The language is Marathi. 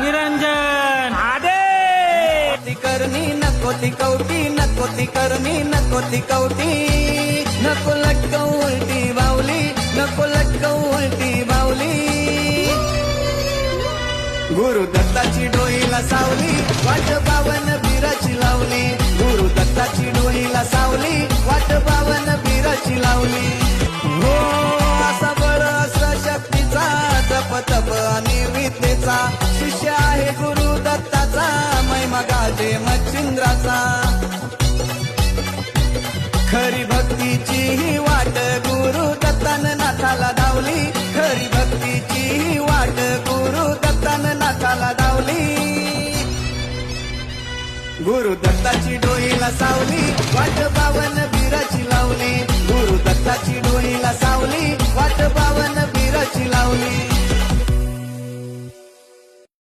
निरंजन आदे ती करणी नको ती कवटी, नको ती करणी नको ती कवटी, नको लटकवू उलटी बावली, नको लटकवू उलटी बावली. गुरु दत्ताची डोईला सावली, वाट बावन बिराची लावली. गुरु दत्ताची डोईला सावली, वाट बावन बिराची लावली. हो असा बरस शक्तीचा, तप तप आणि विद्येचा, शिष्य आहे गुरु दत्ताचा, महिमा गाजे मच्छिंद्राचा. खरी भक्तीची ही वाट गुरु दत्तानं नाथाला धावली, खरी भक्तीची ही वाट गुरु दत्तानं नाथाला धावली. गुरु दत्ताची डोईला सावली,